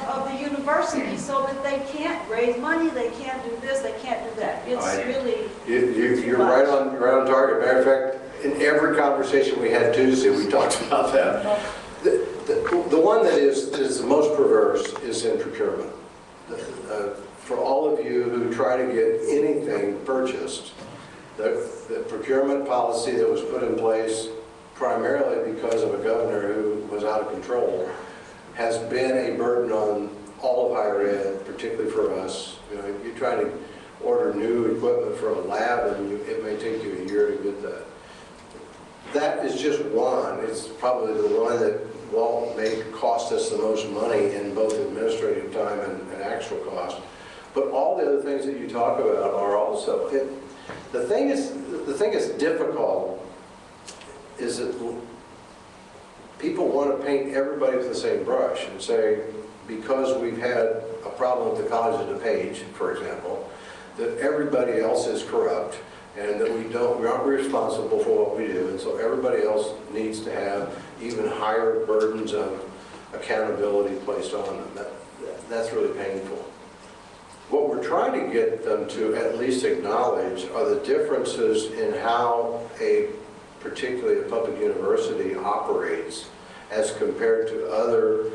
of the university so that they can't raise money, they can't do this, they can't do that. It's really You're right on target. Matter of fact, in every conversation we had Tuesday, we talked about that. The one that is the most perverse is in procurement. for all of you who try to get anything purchased, the procurement policy that was put in place primarily because of a governor who was out of control has been a burden on all of higher ed, particularly for us. You know, if you're trying to order new equipment for a lab, and it may take you a year to get that. That is just one. It's probably the one that will cost us the most money in both administrative time and actual cost. But all the other things that you talk about are also. The thing is difficult is that people want to paint everybody with the same brush and say, because we've had a problem with the College of DuPage, for example, that everybody else is corrupt and that we aren't responsible for what we do, and so everybody else needs to have even higher burdens of accountability placed on them. That's really painful. What we're trying to get them to at least acknowledge are the differences in how particularly a public university operates as compared to other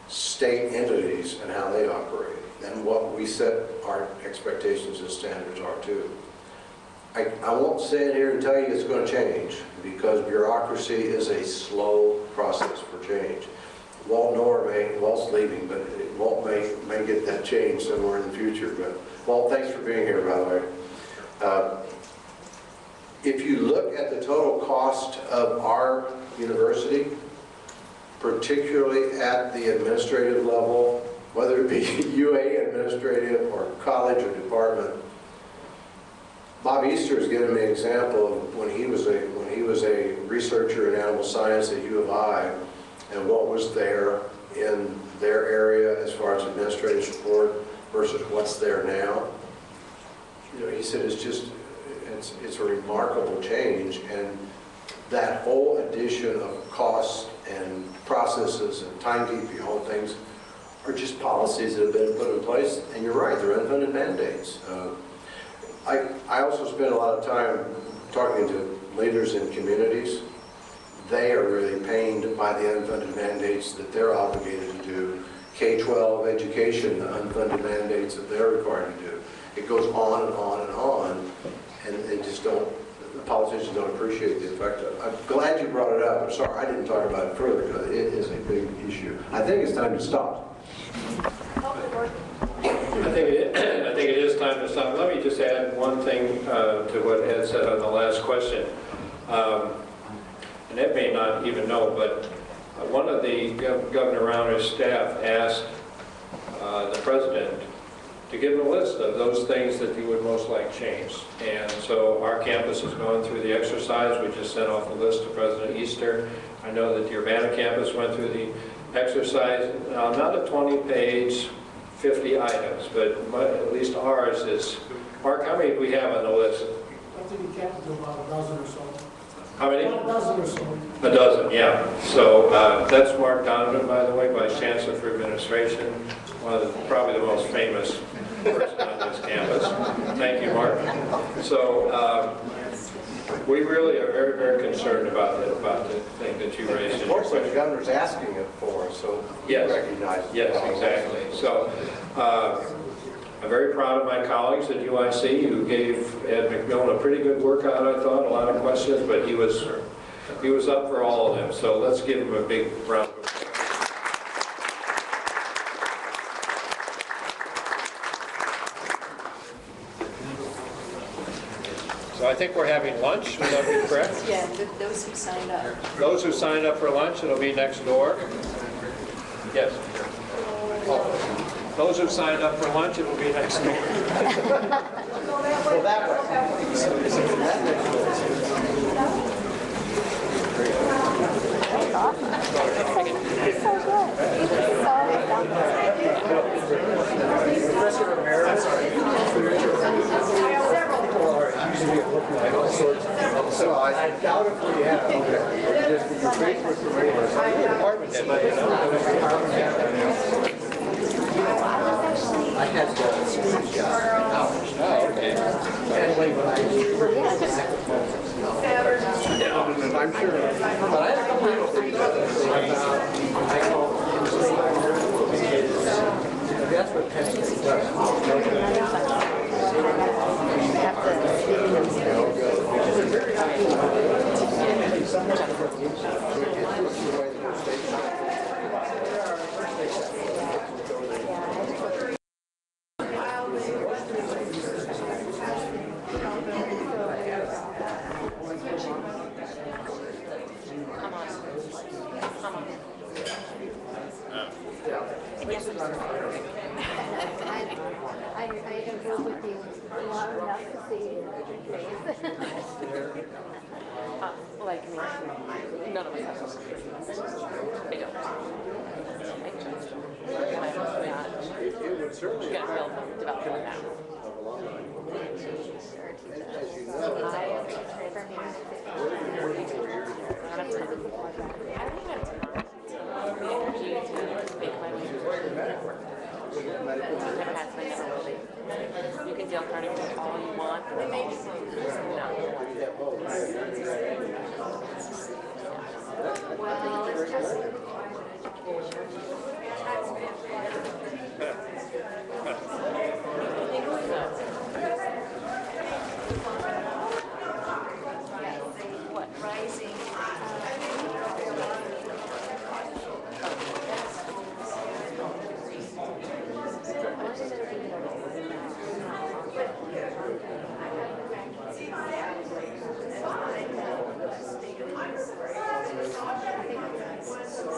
state entities and how they operate, and what we set our expectations and standards are too. I won't sit here and tell you it's going to change, because bureaucracy is a slow process for change. Walt's leaving, but Walt may get that change somewhere in the future. But Walt, thanks for being here, by the way. If you look at the total cost of our university, particularly at the administrative level, whether it be UA administrative or college or department, Bob Easter has given me an example of when he was a researcher in animal science at U of I, and what was there in their area as far as administrative support versus what's there now. You know, he said it's a remarkable change, and that whole addition of costs and processes and timekeeping, all things, are just policies that have been put in place. And you're right, they're unfunded mandates. I also spend a lot of time talking to leaders in communities. They are really pained by the unfunded mandates that they're obligated to do. K-12 education, the unfunded mandates that they're required to do. It goes on and on and on, and they just don't, the politicians don't appreciate the effect of it. I'm glad you brought it up. I'm sorry I didn't talk about it further, because it is a big issue. I think it's time to stop. I think it is time to stop. Let me just add one thing to what Ed said on the last question. And Ed may not even know, but one of the Governor Rauner's staff asked the president to give him a list of those things that he would most like changed. And so our campus has gone through the exercise. We just sent off a list to President Easter. I know that the Urbana campus went through the exercise. Not a 20-page, 50 items, but at least ours is. Mark, how many do we have on the list? I think we counted to about a dozen or so. How many? About a dozen or so. A dozen, yeah. So that's Mark Donovan, by the way, Vice Chancellor for Administration, probably the most famous person on this campus. Thank you, Mark. So we really are very, very concerned about the thing that you raised. Unfortunately, the governor's asking it for us, so yes, recognize it. Yes, exactly. So I'm very proud of my colleagues at UIC who gave Ed McMillan a pretty good workout, I thought, a lot of questions, but he was up for all of them. So let's give him a big round of applause. So I think we're having lunch, would that be correct? Yeah, those who signed up. Those who signed up for lunch, it'll be next door. Yes. Those who signed up for lunch, it will be next door. Well, that Professor Ramirez, people are usually looking at all sorts of, so I doubt if we have. Just your Facebook department head. I had the student job. Oh, okay. And when I I'm sure, but I had a couple of things I called. That's I agree with you. Not enough to see your face. Like me, none of us have those. They don't. I just, It would certainly gonna build them, develop them now. I don't have time. I don't have time. The energy to make my way through work. Never has, and I never will be. You can deal carnivores all you want, but they just Well, it's just. what? Rising.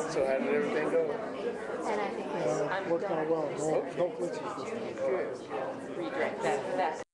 So how did everything go? And I think I'm Worked done. out well. No glitches. Redirect that.